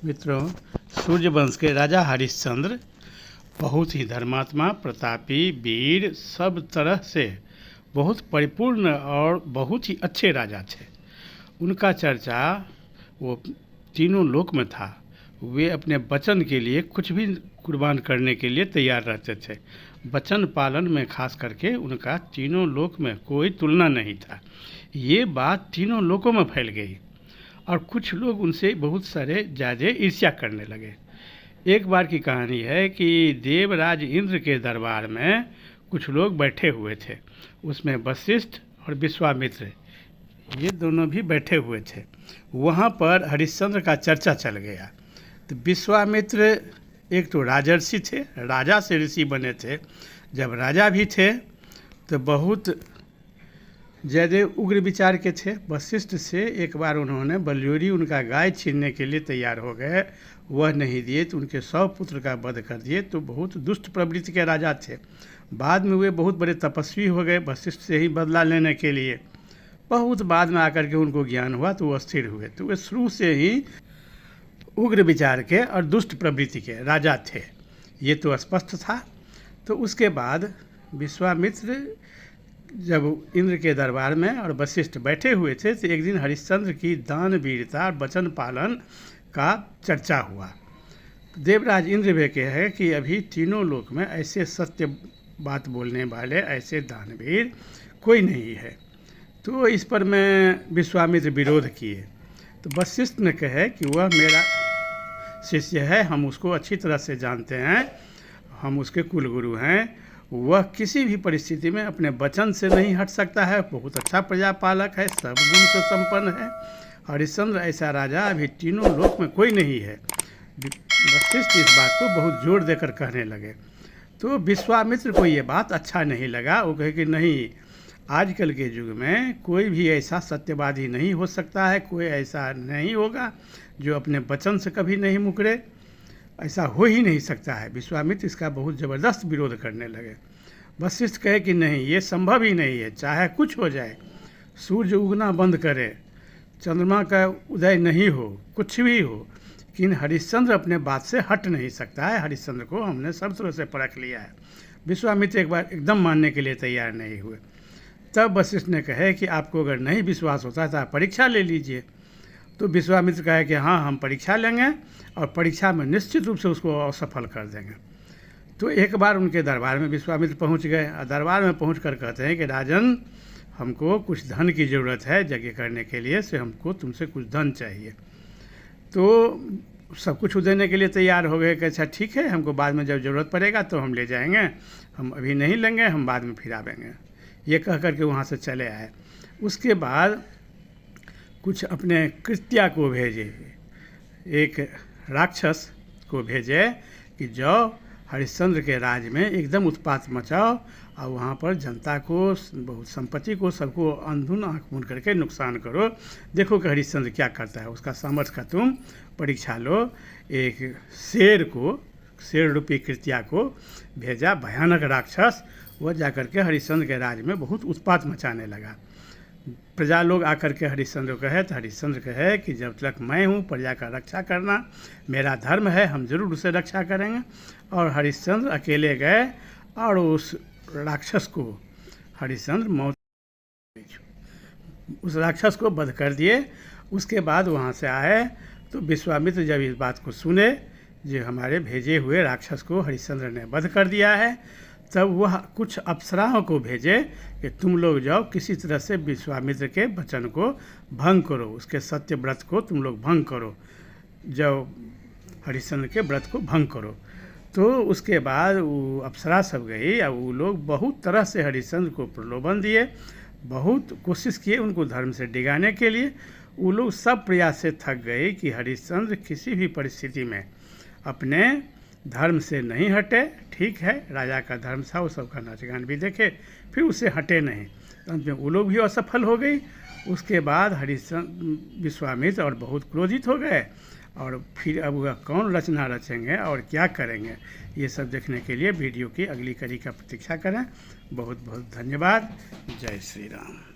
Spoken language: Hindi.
मित्रों, सूर्यवंश के राजा हरिश्चंद्र बहुत ही धर्मात्मा, प्रतापी, वीर, सब तरह से बहुत परिपूर्ण और बहुत ही अच्छे राजा थे। उनका चर्चा वो तीनों लोक में था। वे अपने वचन के लिए कुछ भी कुर्बान करने के लिए तैयार रहते थे। वचन पालन में खास करके उनका तीनों लोक में कोई तुलना नहीं था। ये बात तीनों लोकों में फैल गई और कुछ लोग उनसे बहुत सारे ज़्यादा ईर्ष्या करने लगे। एक बार की कहानी है कि देवराज इंद्र के दरबार में कुछ लोग बैठे हुए थे। उसमें वशिष्ठ और विश्वामित्र ये दोनों भी बैठे हुए थे। वहाँ पर हरिश्चंद्र का चर्चा चल गया। तो विश्वामित्र एक तो राजर्षि थे, राजा से ऋषि बने थे। जब राजा भी थे तो बहुत ज़्यादा उग्र विचार के थे। वशिष्ठ से एक बार उन्होंने बलजोरी उनका गाय छीनने के लिए तैयार हो गए, वह नहीं दिए तो उनके 100 पुत्र का वध कर दिए। तो बहुत दुष्ट प्रवृत्ति के राजा थे। बाद में वे बहुत बड़े तपस्वी हो गए वशिष्ठ से ही बदला लेने के लिए। बहुत बाद में आकर के उनको ज्ञान हुआ तो वो स्थिर हुए। तो वे शुरू से ही उग्र विचार के और दुष्ट प्रवृत्ति के राजा थे, ये तो स्पष्ट था। तो उसके बाद विश्वामित्र जब इंद्र के दरबार में और वशिष्ठ बैठे हुए थे तो एक दिन हरिश्चंद्र की दान, वीरता और वचन पालन का चर्चा हुआ। देवराज इंद्र भी कहे कि अभी तीनों लोक में ऐसे सत्य बात बोलने वाले, ऐसे दानवीर कोई नहीं है। तो इस पर मैं विश्वामित्र विरोध किए। तो वशिष्ठ ने कहे कि वह मेरा शिष्य है, हम उसको अच्छी तरह से जानते हैं, हम उसके कुलगुरु हैं। वह किसी भी परिस्थिति में अपने वचन से नहीं हट सकता है। बहुत अच्छा प्रजापालक है, सब गुण से संपन्न है। हरिश्चंद्र ऐसा राजा अभी तीनों लोक में कोई नहीं है। वशिष्ठ इस बात को बहुत जोर देकर कहने लगे। तो विश्वामित्र को ये बात अच्छा नहीं लगा। वो कहे कि नहीं, आजकल के युग में कोई भी ऐसा सत्यवादी नहीं हो सकता है, कोई ऐसा नहीं होगा जो अपने वचन से कभी नहीं मुकरे, ऐसा हो ही नहीं सकता है। विश्वामित्र इसका बहुत ज़बरदस्त विरोध करने लगे। वशिष्ठ कहे कि नहीं, ये संभव ही नहीं है। चाहे कुछ हो जाए, सूर्य उगना बंद करे, चंद्रमा का उदय नहीं हो, कुछ भी हो, लेकिन हरिश्चंद्र अपने बात से हट नहीं सकता है। हरिश्चंद्र को हमने सब तरह से परख लिया है। विश्वामित्र एक बार एकदम मानने के लिए तैयार नहीं हुए। तब वशिष्ठ ने कहे कि आपको अगर नहीं विश्वास होता है तो आप परीक्षा ले लीजिए। तो विश्वामित्र कहे कि हाँ, हम परीक्षा लेंगे और परीक्षा में निश्चित रूप से उसको असफल कर देंगे। तो एक बार उनके दरबार में विश्वामित्र पहुंच गए और दरबार में पहुंचकर कहते हैं कि राजन, हमको कुछ धन की ज़रूरत है यज्ञ करने के लिए, से हमको तुमसे कुछ धन चाहिए। तो सब कुछ देने के लिए तैयार हो गए कि अच्छा ठीक है, हमको बाद में जब ज़रूरत पड़ेगा तो हम ले जाएंगे, हम अभी नहीं लेंगे, हम बाद में फिर आवेंगे। ये कह कर के वहाँ से चले आए। उसके बाद कुछ अपने कृत्या को भेजे, एक राक्षस को भेजे कि जाओ हरिश्चंद्र के राज में एकदम उत्पात मचाओ और वहाँ पर जनता को, बहुत संपत्ति को, सबको अंधुन आँख मूंद करके नुकसान करो। देखो कि हरिश्चंद्र क्या करता है, उसका सामर्थ्य का तुम परीक्षा लो। एक शेर रूपी कृत्या को भेजा, भयानक राक्षस। वह जाकर के हरिश्चंद्र के राज में बहुत उत्पात मचाने लगा। प्रजा लोग आकर के हरिश्चंद्र कहे तो हरिश्चंद्र कहे कि जब तक मैं हूँ प्रजा का रक्षा करना मेरा धर्म है, हम जरूर उसे रक्षा करेंगे। और हरिश्चंद्र अकेले गए और उस राक्षस को हरिश्चंद्र उस राक्षस को वध कर दिए। उसके बाद वहाँ से आए तो विश्वामित्र जब इस बात को सुने जो हमारे भेजे हुए राक्षस को हरिश्चंद्र ने वध कर दिया है, तब वह कुछ अप्सराओं को भेजे कि तुम लोग जाओ, किसी तरह से विश्वामित्र के वचन को भंग करो, उसके सत्य व्रत को तुम लोग भंग करो, जो हरिश्चंद्र के व्रत को भंग करो। तो उसके बाद वो अप्सरा सब गई और वो लोग बहुत तरह से हरिश्चंद्र को प्रलोभन दिए, बहुत कोशिश किए उनको धर्म से डिगाने के लिए। वो लोग सब प्रयास से थक गए कि हरिश्चंद्र किसी भी परिस्थिति में अपने धर्म से नहीं हटे। ठीक है, राजा का धर्म था, वो सबका नाच गान भी देखे, फिर उससे हटे नहीं। अंत में वो लोग भी असफल हो गई। उसके बाद हरिश्चंद्र, विश्वामित्र और बहुत क्रोधित हो गए और फिर अब वह कौन रचना रचेंगे और क्या करेंगे, ये सब देखने के लिए वीडियो की अगली कड़ी का प्रतीक्षा करें। बहुत बहुत धन्यवाद। जय श्री राम।